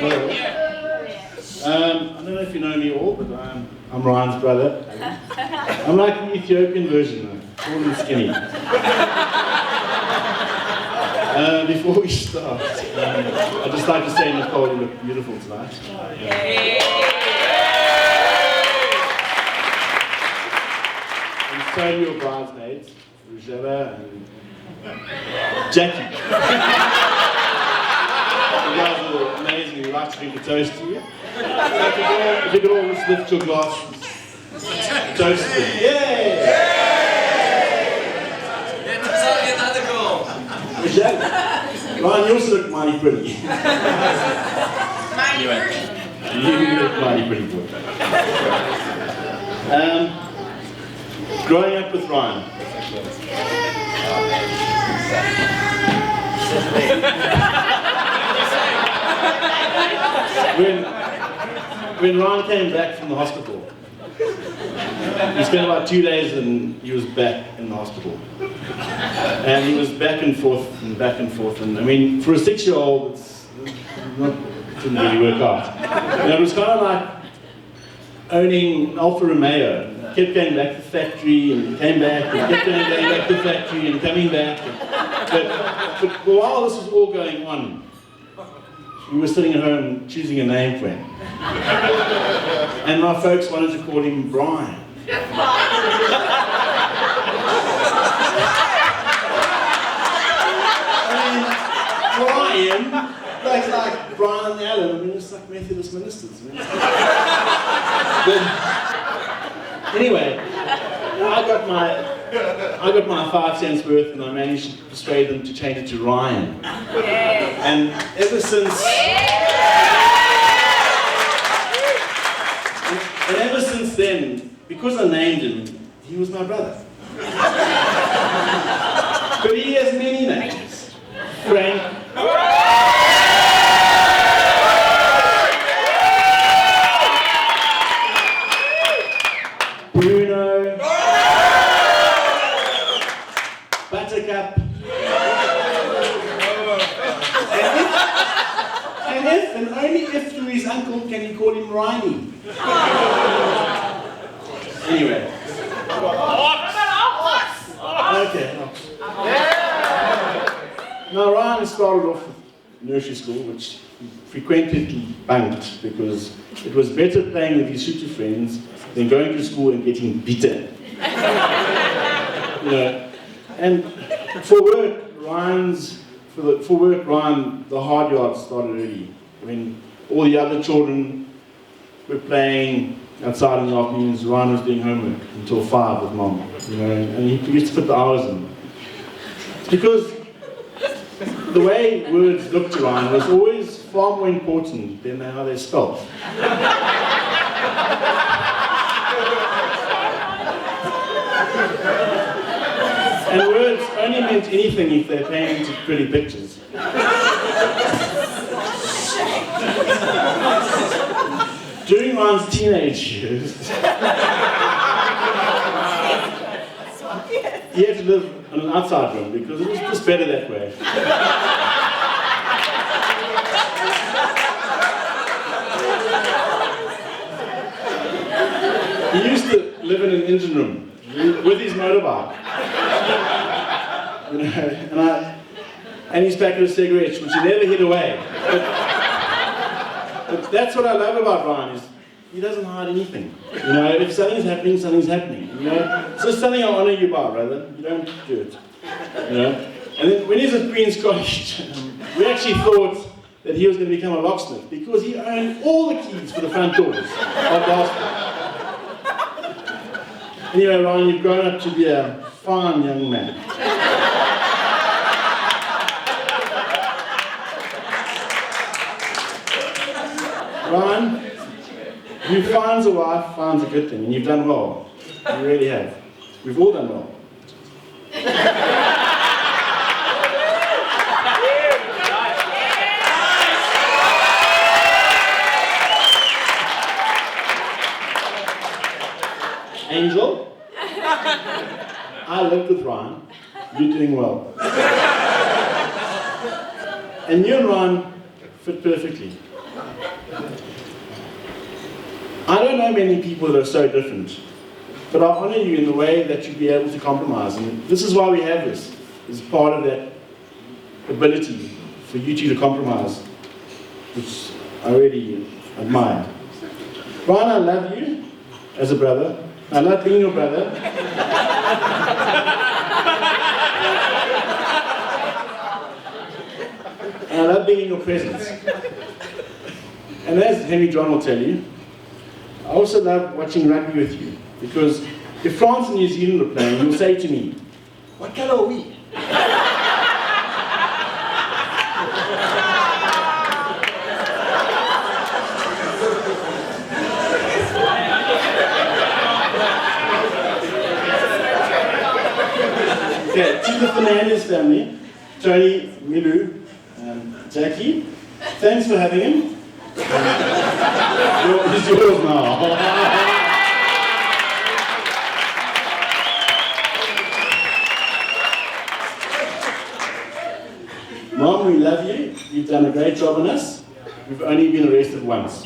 Hello. I don't know if you know me all, but I'm Ryan's brother. I'm like the Ethiopian version, though, tall and skinny. Before we start, I'd just like to say, Nicole, you look beautiful tonight. And so do your bridesmaids, Rugella and Jackie. You guys are amazing. We'd like to drink a toast to you. If you could all just lift your glasses. Toast to you. Yay! Another goal. Ryan, you also look mighty pretty. You look mighty pretty good. Growing up with Ryan. When Ryan came back from the hospital, he spent about 2 days and he was back in the hospital. And he was back and forth and back and forth. And I mean, for a 6-year-old, it didn't really work out. And it was kind of like owning Alfa Romeo. He kept going back to the factory and came back and kept going back to the factory and coming back. But while this was all going on, we were sitting at home choosing a name for him. And my folks wanted to call him Brian. Brian, like Brian and Allan, I mean, it's like Methodist ministers. But anyway, I got my 5 cents worth and I managed to persuade them to change it to Ryan. And ever since then, because I named him, he was my brother. But he has many names. Frank. Bruno. Buttercup. And only if through his uncle can he call him Riney. Anyway. Okay. Now Ryan started off with nursery school, which he frequently bunked because it was better playing with his Sotho friends than going to school and getting beaten. You know, and for work, Ryan, the hard yards started early. When all the other children were playing outside in the afternoons, Ryan was doing homework until 5 with Mom. You know, and he used to put the hours in. Because the way words looked to Ryan was always far more important than how they spelled. And words only meant anything if they painted pretty pictures. During Ryan's teenage years, he had to live in an outside room because it was just better that way. He used to live in an engine room with his motorbike. You know, and his packet of cigarettes, which he never hid away. But that's what I love about Ryan, is he doesn't hide anything. You know, if something's happening, something's happening. You know, so it's something I honour you by, brother. You don't do it. You know, and then when he was at Queen's College, we actually thought that he was going to become a locksmith because he owned all the keys for the front doors of the hospital. Anyway, Ryan, you've grown up to be a fine young man. Ryan, who finds a wife finds a good thing, and you've done well. You really have. We've all done well. Angel, I lived with Ryan. You're doing well. And you and Ryan fit perfectly. I don't know many people that are so different, but I honor you in the way that you'd be able to compromise, and this is why we have this. It's part of that ability for you two to compromise, which I really admire. Brian, I love you as a brother. I love being your brother. And I love being in your presence. And as Henry John will tell you, I also love watching rugby with you, because if France and New Zealand are playing, you'll say to me, "What colour are we?" Okay, to the Fernandez family, Tony, Milu, Jackie, thanks for having him. He's yours now. Mom, we love you. You've done a great job on us. We've only been arrested once.